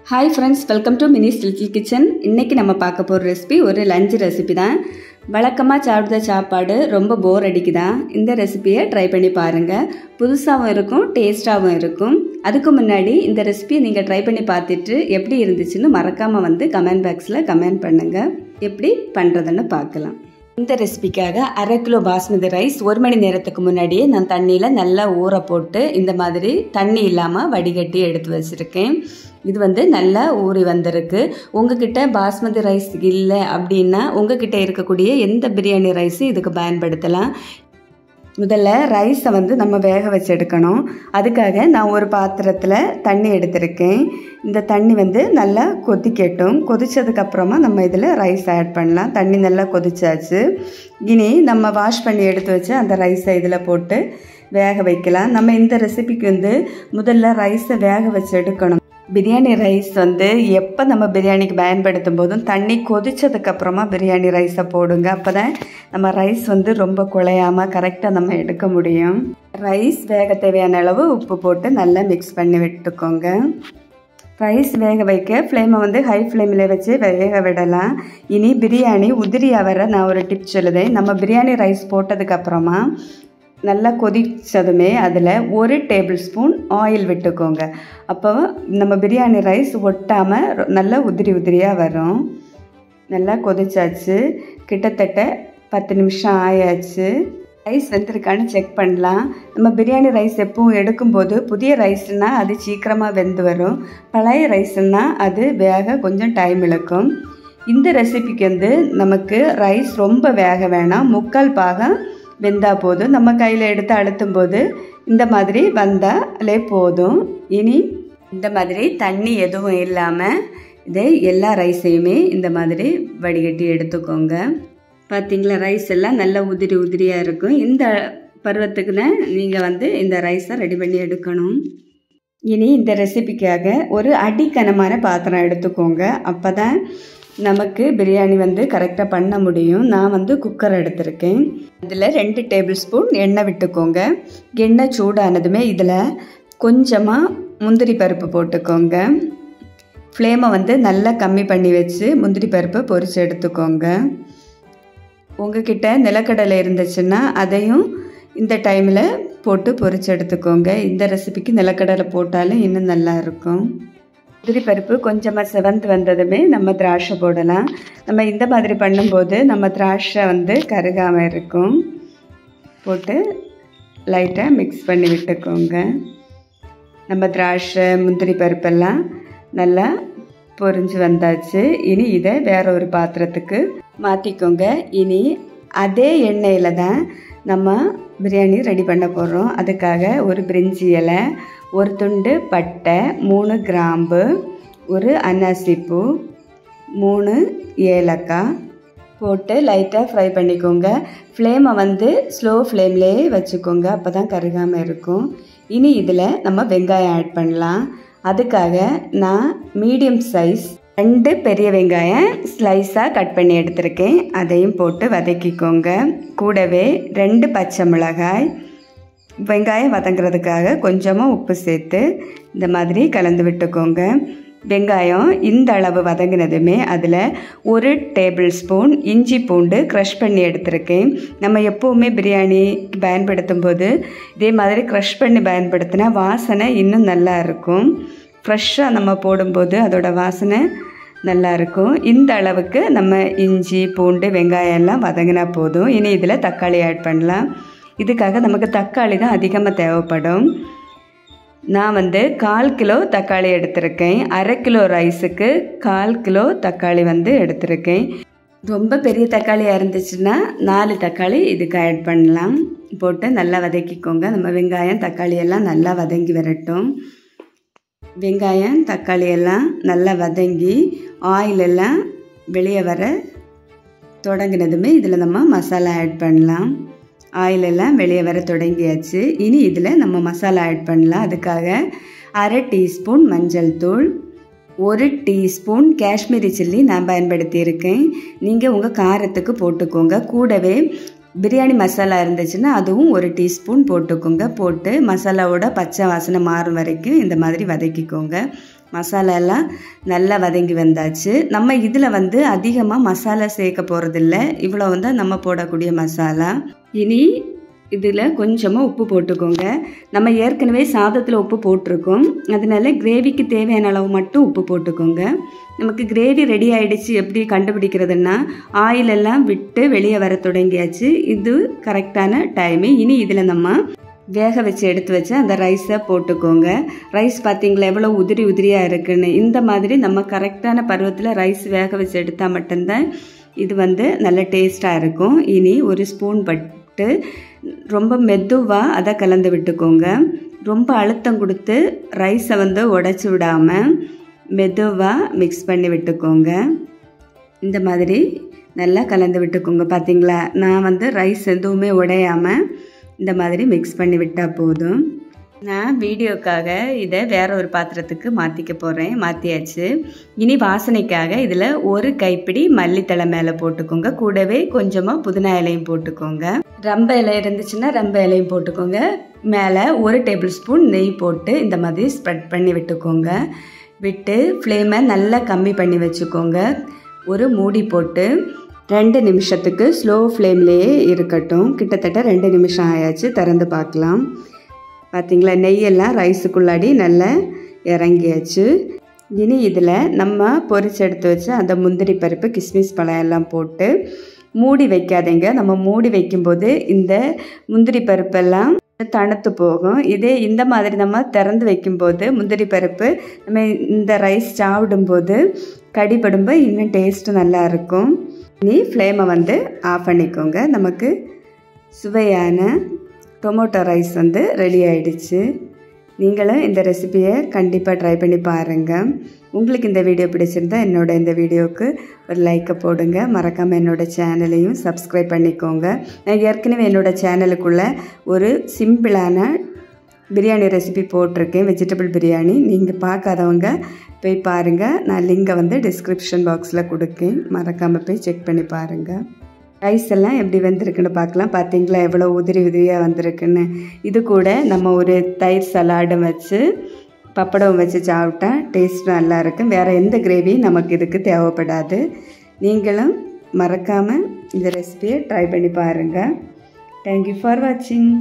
Hi friends, welcome to minislittlekitchen. இன்னைக்கு நம்ம பார்க்க போற ரெசிபி ஒரு லஞ்ச் ரெசிபி தான். வழக்கமா சாப்பிடுற சாப்பாடு ரொம்ப போர் அடிக்குதா? இந்த ரெசிபியை ட்ரை பண்ணி பாருங்க. புதுசாவும் இருக்கும், டேஸ்டாவும் இருக்கும். அதுக்கு முன்னாடி இந்த ரெசிபியை நீங்க ட்ரை பண்ணி பார்த்துட்டு எப்படி இருந்துச்சுன்னு மறக்காம வந்து கமெண்ட் பாக்ஸ்ல கமெண்ட் பண்ணுங்க. எப்படி பண்றதுன்னு பார்க்கலாம். இந்த ரெசிபிக்காக 1/2 கிலோ பாஸ்மதி ரைஸ் 1 மணி நேரத்துக்கு முன்னாடியே நான் தண்ணியில் நல்லா ஊற போட்டு இந்த மாதிரி தண்ணி இல்லாமல் வடிகட்டி எடுத்து வச்சுருக்கேன். இது வந்து நல்லா ஊறி வந்திருக்கு. உங்ககிட்ட பாஸ்மதி ரைஸ் இல்லை அப்படின்னா உங்ககிட்ட இருக்கக்கூடிய எந்த பிரியாணி ரைஸும் இதுக்கு பயன்படுத்தலாம். முதல்ல ரைஸை வந்து நம்ம வேக வச்சு எடுக்கணும். அதுக்காக நான் ஒரு பாத்திரத்தில் தண்ணி எடுத்திருக்கேன். இந்த தண்ணி வந்து நல்லா கொதிக்கட்டும். கொதிச்சதுக்கப்புறமா நம்ம இதில் ரைஸ் ஆட் பண்ணலாம். தண்ணி நல்லா கொதிச்சாச்சு. இனி நம்ம வாஷ் பண்ணி எடுத்து வச்சு அந்த ரைஸை இதில் போட்டு வேக வைக்கலாம். நம்ம இந்த ரெசிபிக்கு வந்து முதல்ல ரைஸை வேக வச்சு எடுக்கணும். பிரியாணி ரைஸ் வந்து எப்போ நம்ம பிரியாணிக்கு பயன்படுத்தும் போதும் தண்ணி கொதிச்சதுக்கப்புறமா பிரியாணி ரைஸை போடுங்க. அப்போ தான் நம்ம ரைஸ் வந்து ரொம்ப குழையாமல் கரெக்டாக நம்ம எடுக்க முடியும். ரைஸ் வேக தேவையான அளவு உப்பு போட்டு நல்லா மிக்ஸ் பண்ணி விட்டுக்கோங்க. ரைஸ் வேக வைக்க ஃப்ளேமை வந்து ஹை ஃப்ளேமில் வச்சு வேக விடலாம். இனி பிரியாணி உதிரியாக வர நான் ஒரு டிப் சொல்லுதேன். நம்ம பிரியாணி ரைஸ் போட்டதுக்கப்புறமா நல்லா கொதிச்சதுமே அதில் 1 டேபிள் ஸ்பூன் ஆயில் விட்டுக்கோங்க. அப்போ நம்ம பிரியாணி ரைஸ் ஒட்டாமல் நல்லா உதிரியாக வரும். நல்லா கொதிச்சாச்சு. கிட்டத்தட்ட 10 நிமிஷம் ஆயாச்சு. ரைஸ் வெந்திருக்கான்னு செக் பண்ணலாம். நம்ம பிரியாணி ரைஸ் எப்பவும் எடுக்கும்போது புதிய ரைஸ்னால் அது சீக்கிரமாக வெந்து வரும். பழைய ரைஸ்னால் அது வேக கொஞ்சம் டைம் இழுக்கும். இந்த ரெசிபிக்கு வந்து நமக்கு ரைஸ் ரொம்ப வேக வேணாம், 3/4 பாகம் வெந்தால் போதும். நம்ம கையில் எடுத்து அழுத்தும் போது இந்த மாதிரி வந்தாலே போதும். இனி இந்த மாதிரி தண்ணி எதுவும் இல்லாமல் இதை எல்லா ரைஸையுமே இந்த மாதிரி வடிகட்டி எடுத்துக்கோங்க. பார்த்தீங்களா, ரைஸ் எல்லாம் நல்லா உதிரியாக இருக்கும். இந்த பருவத்துக்கு தான் நீங்கள் வந்து இந்த ரைஸை ரெடி பண்ணி எடுக்கணும். இனி இந்த ரெசிபிக்காக ஒரு அடிக்கனமான பாத்திரம் எடுத்துக்கோங்க. அப்போ தான் நமக்கு பிரியாணி வந்து கரெக்டாக பண்ண முடியும். நான் வந்து குக்கர் எடுத்திருக்கேன். அதில் 2 டேபிள் ஸ்பூன் எண்ணெய் விட்டுக்கோங்க. எண்ணெய் சூடானதுமே இதில் கொஞ்சமாக முந்திரி பருப்பு போட்டுக்கோங்க. ஃப்ளேமை வந்து நல்லா கம்மி பண்ணி வச்சு முந்திரி பருப்பு பொரித்து எடுத்துக்கோங்க. உங்ககிட்ட நிலக்கடலை இருந்துச்சுன்னா அதையும் இந்த டைமில் போட்டு பொரித்து எடுத்துக்கோங்க. இந்த ரெசிபிக்கு நிலக்கடலை போட்டாலும் இன்னும் நல்லா இருக்கும். முந்திரி பருப்பு கொஞ்சமாக செவந்து வந்ததுமே நம்ம திராட்சை போடலாம். நம்ம இந்த மாதிரி பண்ணும்போது நம்ம திராட்சை வந்து கருகாமல் இருக்கும். போட்டு லைட்டாக மிக்ஸ் பண்ணி விட்டுக்கோங்க. நம்ம திராட்சை முந்திரி பருப்பெல்லாம் நல்லா பொரிஞ்சு வந்தாச்சு. இனி இதை வேற ஒரு பாத்திரத்துக்கு மாற்றிக்கோங்க. இனி அதே எண்ணெயில் தான் நம்ம பிரியாணி ரெடி பண்ண போகிறோம். அதுக்காக ஒரு பிரிஞ்சி இலை, ஒரு துண்டு பட்டை, 3 கிராம்பு, ஒரு அன்னாசிப்பூ, 3 ஏலக்காய் போட்டு லைட்டாக ஃப்ரை பண்ணிக்கோங்க. ஃப்ளேமை வந்து ஸ்லோ ஃப்ளேம்லேயே வச்சுக்கோங்க. அப்போ தான் கருகாமல் இருக்கும். இனி இதில் நம்ம வெங்காயம் ஆட் பண்ணலாம். அதுக்காக நான் மீடியம் சைஸ் 2 பெரிய வெங்காயம் ஸ்லைஸாக கட் பண்ணி எடுத்திருக்கேன். அதையும் போட்டு வதக்கிக்கோங்க. கூடவே 2 பச்சை மிளகாய், வெங்காயம் வதங்கிறதுக்காக கொஞ்சமாக உப்பு சேர்த்து இந்த மாதிரி கலந்து விட்டுக்கோங்க. வெங்காயம் இந்த அளவு வதங்கினதுமே அதில் 1 டேபிள் ஸ்பூன் இஞ்சி பூண்டு க்ரஷ் பண்ணி எடுத்திருக்கேன். நம்ம எப்போவுமே பிரியாணிக்கு பயன்படுத்தும் போது இதே மாதிரி க்ரஷ் பண்ணி பயன்படுத்தினா வாசனை இன்னும் நல்லா இருக்கும். ஃப்ரெஷ்ஷாக நம்ம போடும்போது அதோட வாசனை நல்லாயிருக்கும். இந்த அளவுக்கு நம்ம இஞ்சி பூண்டு வெங்காயம் எல்லாம் வதங்கினா போதும். இனி இதில் தக்காளி ஆட் பண்ணலாம். இதுக்காக நமக்கு தக்காளி தான் அதிகமாக தேவைப்படும். நான் வந்து 1/4 கிலோ தக்காளி எடுத்திருக்கேன். 1/2 கிலோ ரைஸுக்கு 1/4 கிலோ தக்காளி வந்து எடுத்திருக்கேன். ரொம்ப பெரிய தக்காளியாக இருந்துச்சுன்னா 4 தக்காளி இதுக்கு ஆட் பண்ணலாம். போட்டு நல்லா வதக்கிக்கோங்க. நம்ம வெங்காயம் தக்காளி எல்லாம் நல்லா வதங்கி வரட்டும். வெங்காயம் தக்காளி எல்லாம் நல்லா வதங்கி ஆயிலெல்லாம் வெளியே வர தொடங்கினதுமே இதில் நம்ம மசாலா ஆட் பண்ணலாம். ஆயிலெல்லாம் வெளியே வர தொடங்கியாச்சு. இனி இதில் நம்ம மசாலா ஆட் பண்ணலாம். அதுக்காக 1/2 டீஸ்பூன் மஞ்சள் தூள், 1 டீஸ்பூன் காஷ்மீரி சில்லி நான் பயன்படுத்தியிருக்கேன். நீங்கள் உங்கள் காரத்துக்கு போட்டுக்கோங்க. கூடவே பிரியாணி மசாலா இருந்துச்சுன்னா அதுவும் 1 டீஸ்பூன் போட்டுக்கோங்க. போட்டு மசாலாவோட பச்சை வாசனை மாறும் வரைக்கும் இந்த மாதிரி வதக்கிக்கோங்க. மசாலா எல்லாம் நல்லா வதங்கி வந்தாச்சு. நம்ம இதில் வந்து அதிகமாக மசாலா சேர்க்க போகிறதில்ல. இவ்வளோ வந்து நம்ம போடக்கூடிய மசாலா. இனி இதில் கொஞ்சமாக உப்பு போட்டுக்கோங்க. நம்ம ஏற்கனவே சாதத்தில் உப்பு போட்டிருக்கோம். அதனால கிரேவிக்கு தேவையான அளவு மட்டும் உப்பு போட்டுக்கோங்க. நமக்கு கிரேவி ரெடி ஆகிடுச்சு. எப்படி கண்டுபிடிக்கிறதுன்னா, ஆயிலெல்லாம் விட்டு வெளியே வர தொடங்கியாச்சு. இது கரெக்டான டைமு. இனி இதில் நம்ம வேக வச்சு எடுத்து வச்சு அந்த ரைஸை போட்டுக்கோங்க. ரைஸ் பார்த்தீங்களா எவ்வளோ உதிரி உதிரியாக இருக்குன்னு. இந்த மாதிரி நம்ம கரெக்டான பருவத்தில் ரைஸ் வேக வச்சு எடுத்தால் மட்டும்தான் இது வந்து நல்ல டேஸ்ட்டாக இருக்கும். இனி ஒரு ஸ்பூன் பட்டு ரொம்ப மெதுவாக அதை கலந்து விட்டுக்கோங்க. ரொம்ப அழுத்தம் கொடுத்து ரைஸை வந்து உடைச்சி விடாமல் மெதுவாக மிக்ஸ் பண்ணி விட்டுக்கோங்க. இந்த மாதிரி நல்லா கலந்து விட்டுக்கோங்க. பார்த்தீங்களா, நான் வந்து ரைஸ் எதுவுமே உடையாமல் இந்த மாதிரி மிக்ஸ் பண்ணி விட்டால் போதும். நான் வீடியோக்காக இதை வேற ஒரு பாத்திரத்துக்கு மாற்றிக்க போகிறேன். மாற்றியாச்சு. இனி வாசனைக்காக இதில் ஒரு கைப்பிடி மல்லித்தழை மேலே போட்டுக்கோங்க. கூடவே கொஞ்சமாக புதினா இலையும் போட்டுக்கோங்க. ரம்ப இலை இருந்துச்சுன்னா ரம்ப இலையும் போட்டுக்கோங்க. மேலே 1 டேபிள் ஸ்பூன் நெய் போட்டு இந்த மாதிரி ஸ்ப்ரெட் பண்ணி விட்டுக்கோங்க. விட்டு ஃப்ளேமை நல்லா கம்மி பண்ணி வச்சுக்கோங்க. ஒரு மூடி போட்டு 2 நிமிஷத்துக்கு ஸ்லோ ஃப்ளேம்லேயே இருக்கட்டும். கிட்டத்தட்ட 2 நிமிஷம் ஆயாச்சு. திறந்து பார்க்கலாம். பார்த்திங்களா, நெய்யெல்லாம் ரைஸுக்குள்ளாடி நல்லா இறங்கியாச்சு. இனி இதில் நம்ம பொரிச்சு எடுத்து வச்சு அந்த முந்திரி பருப்பு, கிஸ்மிஸ் பழம் எல்லாம் போட்டு மூடி வைக்காதீங்க. நம்ம மூடி வைக்கும்போது இந்த முந்திரி பருப்பெல்லாம் தணுத்து போகும். இதே இந்த மாதிரி நம்ம திறந்து வைக்கும்போது முந்திரி பருப்பு நம்ம இந்த ரைஸ் சாப்பிடும்போது கடிபடும்போது இன்னும் டேஸ்ட்டு நல்லாயிருக்கும். இனி ஃப்ளேமை வந்து ஆஃப் பண்ணிக்கோங்க. நமக்கு சுவையான டொமேட்டோ ரைஸ் வந்து ரெடி ஆகிடுச்சு. நீங்களும் இந்த ரெசிபியை கண்டிப்பாக ட்ரை பண்ணி பாருங்கள். உங்களுக்கு இந்த வீடியோ பிடிச்சிருந்தா இந்த வீடியோவுக்கு ஒரு லைக்கை போடுங்க. மறக்காமல் என்னோடய சேனலையும் சப்ஸ்கிரைப் பண்ணிக்கோங்க. நான் ஏற்கனவே என்னோடய சேனலுக்குள்ளே ஒரு சிம்பிளான பிரியாணி ரெசிபி போட்டிருக்கேன், வெஜிடபிள் பிரியாணி. நீங்கள் பார்க்காதவங்க போய் பாருங்கள். நான் லிங்கை வந்து டிஸ்கிரிப்ஷன் பாக்ஸில் கொடுக்கேன். மறக்காமல் போய் செக் பண்ணி பாருங்கள். ரைஸ் எல்லாம் எப்படி வந்திருக்குன்னு பார்க்கலாம். பார்த்தீங்களா எவ்வளோ உதிரி உதிரியாக வந்திருக்குன்னு. இது கூட நம்ம ஒரு தயிர் சலாடும் வச்சு பப்படம் வச்சு சாப்பிட்டா டேஸ்ட் நல்லாயிருக்கும். வேறு எந்த கிரேவியும் நமக்கு இதுக்கு தேவைப்படாது. நீங்களும் மறக்காமல் இந்த ரெசிபியை ட்ரை பண்ணி பாருங்கள். தேங்க்யூ ஃபார் வாட்சிங்.